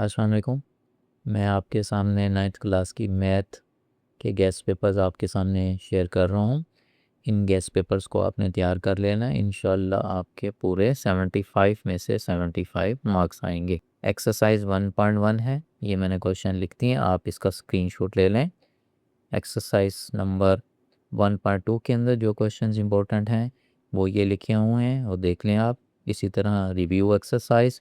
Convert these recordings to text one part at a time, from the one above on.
अस्सलाम वालेकुम। मैं आपके सामने 9th क्लास की मैथ के गेस्ट पेपर्स आपके सामने शेयर कर रहा हूँ। इन गेस्ट पेपर्स को आपने तैयार कर लेना है। इंशाल्लाह आपके पूरे 75 में से 75 मार्क्स आएंगे। एक्सरसाइज 1.1 है, ये मैंने क्वेश्चन लिख दिए, आप इसका स्क्रीनशॉट ले लें। एक्सरसाइज नंबर 1.2 के अंदर जो क्वेश्चंस इंपॉर्टेंट हैं वो ये लिखे हुए हैं और देख लें आप। इसी तरह रिव्यू एक्सरसाइज,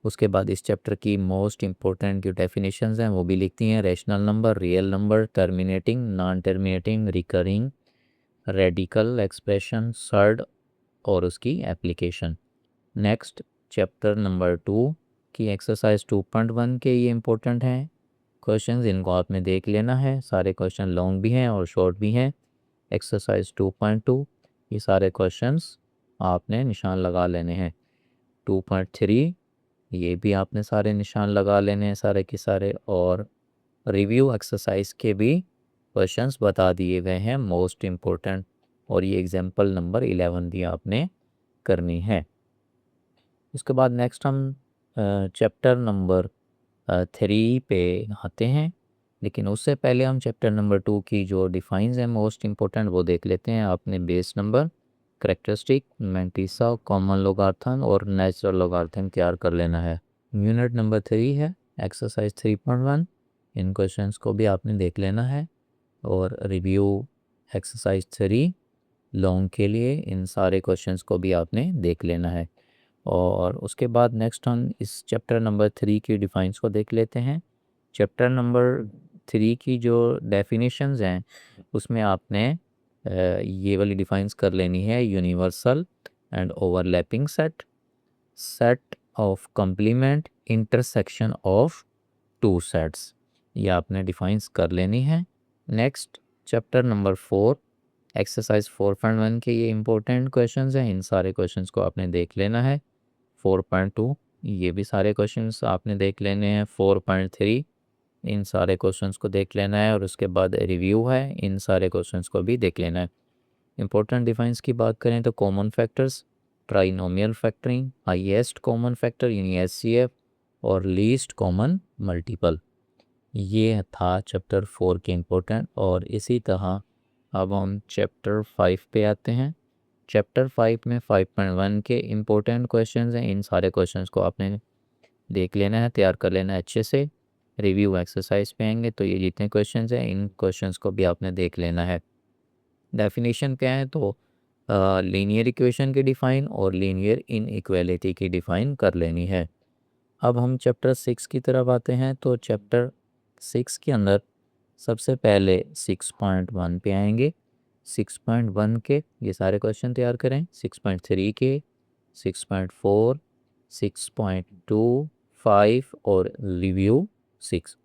उसके बाद इस चैप्टर की मोस्ट इम्पोर्टेंट जो डेफिनेशंस हैं वो भी लिखती हैं। Rational number, real number, terminating, non terminating, recurring, radical expression, surd और उसकी एप्लीकेशन। नेक्स्ट चैप्टर नंबर 2 की एक्सरसाइज 2.1 के ये इम्पोर्टेंट हैं क्वेश्चंस, इनको आपने देख लेना है। सारे क्वेश्चन लॉन्ग भी हैं और शॉर्ट भी हैं। एक्सरसाइज 2.2 ये सारे क्वेश्चंस आपने निशान लगा लेने हैं। 2.3 ये भी आपने सारे निशान लगा लेने हैं सारे के सारे। और रिव्यू एक्सरसाइज के भी क्वेश्चंस बता दिए गए हैं मोस्ट इम्पोर्टेंट, और ये एग्जाम्पल नंबर 11 भी आपने करनी है। इसके बाद नेक्स्ट हम चैप्टर नंबर 3 पे आते हैं, लेकिन उससे पहले हम चैप्टर नंबर 2 की जो डिफाइंस हैं मोस्ट इम्पोर्टेंट वो देख लेते हैं। आपने base number, characteristic, mantissa, common logarithm और नेचुरल लोगार्थम तैयार कर लेना है। यूनिट नंबर 3 है एक्सरसाइज 3.1। इन क्वेश्चंस को भी आपने देख लेना है। और रिव्यू एक्सरसाइज 3 लॉन्ग के लिए इन सारे क्वेश्चंस को भी आपने देख लेना है। और उसके बाद नेक्स्ट हम इस चैप्टर नंबर 3 की डिफाइंस को देख लेते हैं। चैप्टर नंबर 3 की जो डेफिनेशंस हैं उसमें आपने ये वाली डिफाइंस कर लेनी है। Universal and overlapping set, set of complement, intersection of two sets, ये आपने डिफाइंस कर लेनी है। नेक्स्ट चैप्टर नंबर 4 एक्सरसाइज 4.1 के ये इंपॉर्टेंट क्वेश्चंस हैं, इन सारे क्वेश्चंस को आपने देख लेना है। 4.2 ये भी सारे क्वेश्चंस आपने देख लेने हैं। 4.3 इन सारे क्वेश्चंस को देख लेना है। और उसके बाद रिव्यू है, इन सारे क्वेश्चंस को भी देख लेना है। इंपॉर्टेंट डिफाइंस की बात करें तो common factors, trinomial factoring, highest common factor यानी एचसीएफ और लीस्ट कॉमन मल्टीपल, ये था चैप्टर 4 के इम्पोर्टेंट। और इसी तरह अब हम चैप्टर 5 पे आते हैं। चैप्टर 5 में 5.1 के इम्पोर्टेंट क्वेश्चंस हैं, इन सारे क्वेश्चंस को आपने देख लेना है, तैयार कर लेना है अच्छे से। रिव्यू एक्सरसाइज पे आएंगे तो ये जितने क्वेश्चंस हैं इन क्वेश्चंस को भी आपने देख लेना है। डेफिनेशन क्या है तो लीनियर इक्वेशन की डिफ़ाइन और लीनियर इनइक्वालिटी की डिफ़ाइन कर लेनी है। अब हम चैप्टर 6 की तरफ आते हैं। तो चैप्टर 6 के अंदर सबसे पहले 6.1 पे आएंगे। 6.1 के ये सारे क्वेश्चन तैयार करें। 6.3 के, 6.4, 6.2, 5 और रिव्यू 6।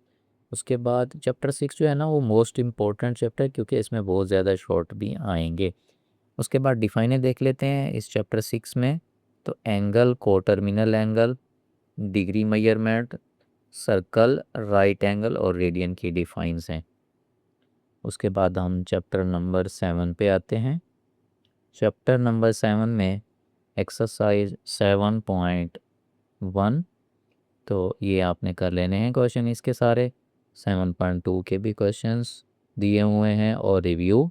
उसके बाद चैप्टर 6 जो है ना वो मोस्ट इम्पोर्टेंट चैप्टर है, क्योंकि इसमें बहुत ज़्यादा शॉर्ट भी आएंगे। उसके बाद डिफाइने देख लेते हैं इस चैप्टर 6 में। तो एंगल, को terminal angle, degree measurement, circle, right angle और रेडियन की डिफाइंस हैं। उसके बाद हम चैप्टर नंबर 7 पे आते हैं। चैप्टर नंबर 7 में एक्सरसाइज 7.1, तो ये आपने कर लेने हैं क्वेश्चन इसके सारे। 7.2 के भी क्वेश्चंस दिए हुए हैं और रिव्यू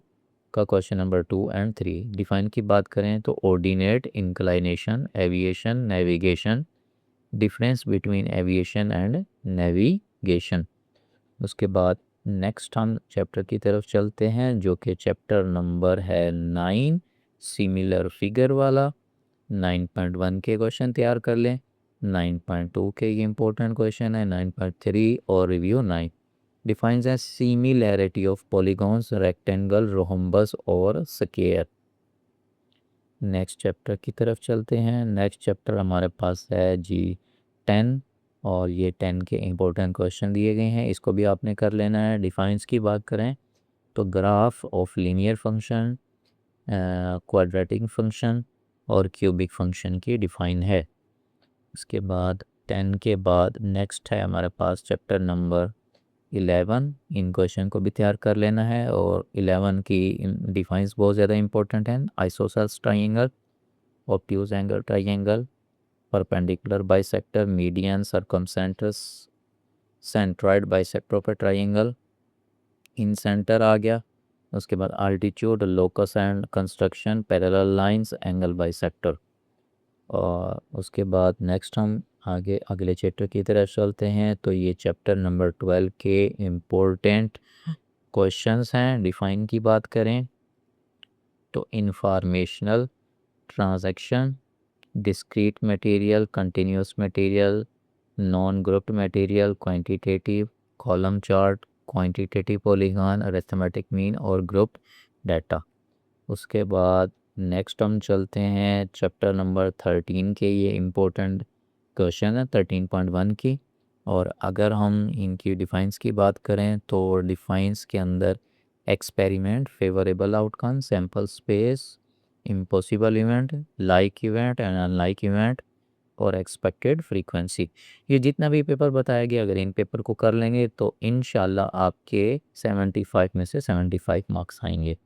का क्वेश्चन नंबर 2 एंड 3। डिफाइन की बात करें तो ordinate, inclination, aviation, navigation, difference between aviation and navigation. उसके बाद नेक्स्ट हम चैप्टर की तरफ चलते हैं जो कि चैप्टर नंबर है 9, सिमिलर फिगर वाला। 9.1 के क्वेश्चन तैयार कर लें। 9.2 के ये इंपॉर्टेंट क्वेश्चन है। 9.3 और रिव्यू 9 डिफाइंस है similarity of polygons, rectangle, rhombus और स्क्वायर। नेक्स्ट चैप्टर की तरफ चलते हैं। नेक्स्ट चैप्टर हमारे पास है जी 10, और ये 10 के इंपॉर्टेंट क्वेश्चन दिए गए हैं, इसको भी आपने कर लेना है। डिफाइंस की बात करें तो graph of linear function, quadratic function और क्यूबिक फंक्शन की डिफाइन है। उसके बाद 10 के बाद नेक्स्ट है हमारे पास चैप्टर नंबर 11। इन क्वेश्चन को भी तैयार कर लेना है। और 11 की डिफाइंस बहुत ज़्यादा इंपॉर्टेंट हैं। Isosceles triangle, obtuse angle triangle, perpendicular bisector, median, circumcentres centroid bisector of a triangle, incentre आ गया। उसके बाद altitude, locus and construction, parallel lines, angle bisector. और उसके बाद नेक्स्ट हम आगे अगले चैप्टर की तरफ चलते हैं। तो ये चैप्टर नंबर 12 के इम्पोर्टेंट क्वेश्चंस हैं। डिफाइन की बात करें तो informational, transaction, discrete material, continuous material, non grouped material, quantitative, column chart, quantitative polygon, arithmetic mean और ग्रुप डाटा। उसके बाद नेक्स्ट हम चलते हैं चैप्टर नंबर 13 के। ये इम्पोर्टेंट क्वेश्चन है 13.1 की। और अगर हम इनकी डिफाइंस की बात करें तो डिफाइंस के अंदर experiment, favourable outcome, sample space, impossible event, like event and unlike event और एक्सपेक्टेड फ्रीक्वेंसी। ये जितना भी पेपर बताया गया, अगर इन पेपर को कर लेंगे तो इंशाल्लाह आपके 75 में से 75 मार्क्स आएंगे।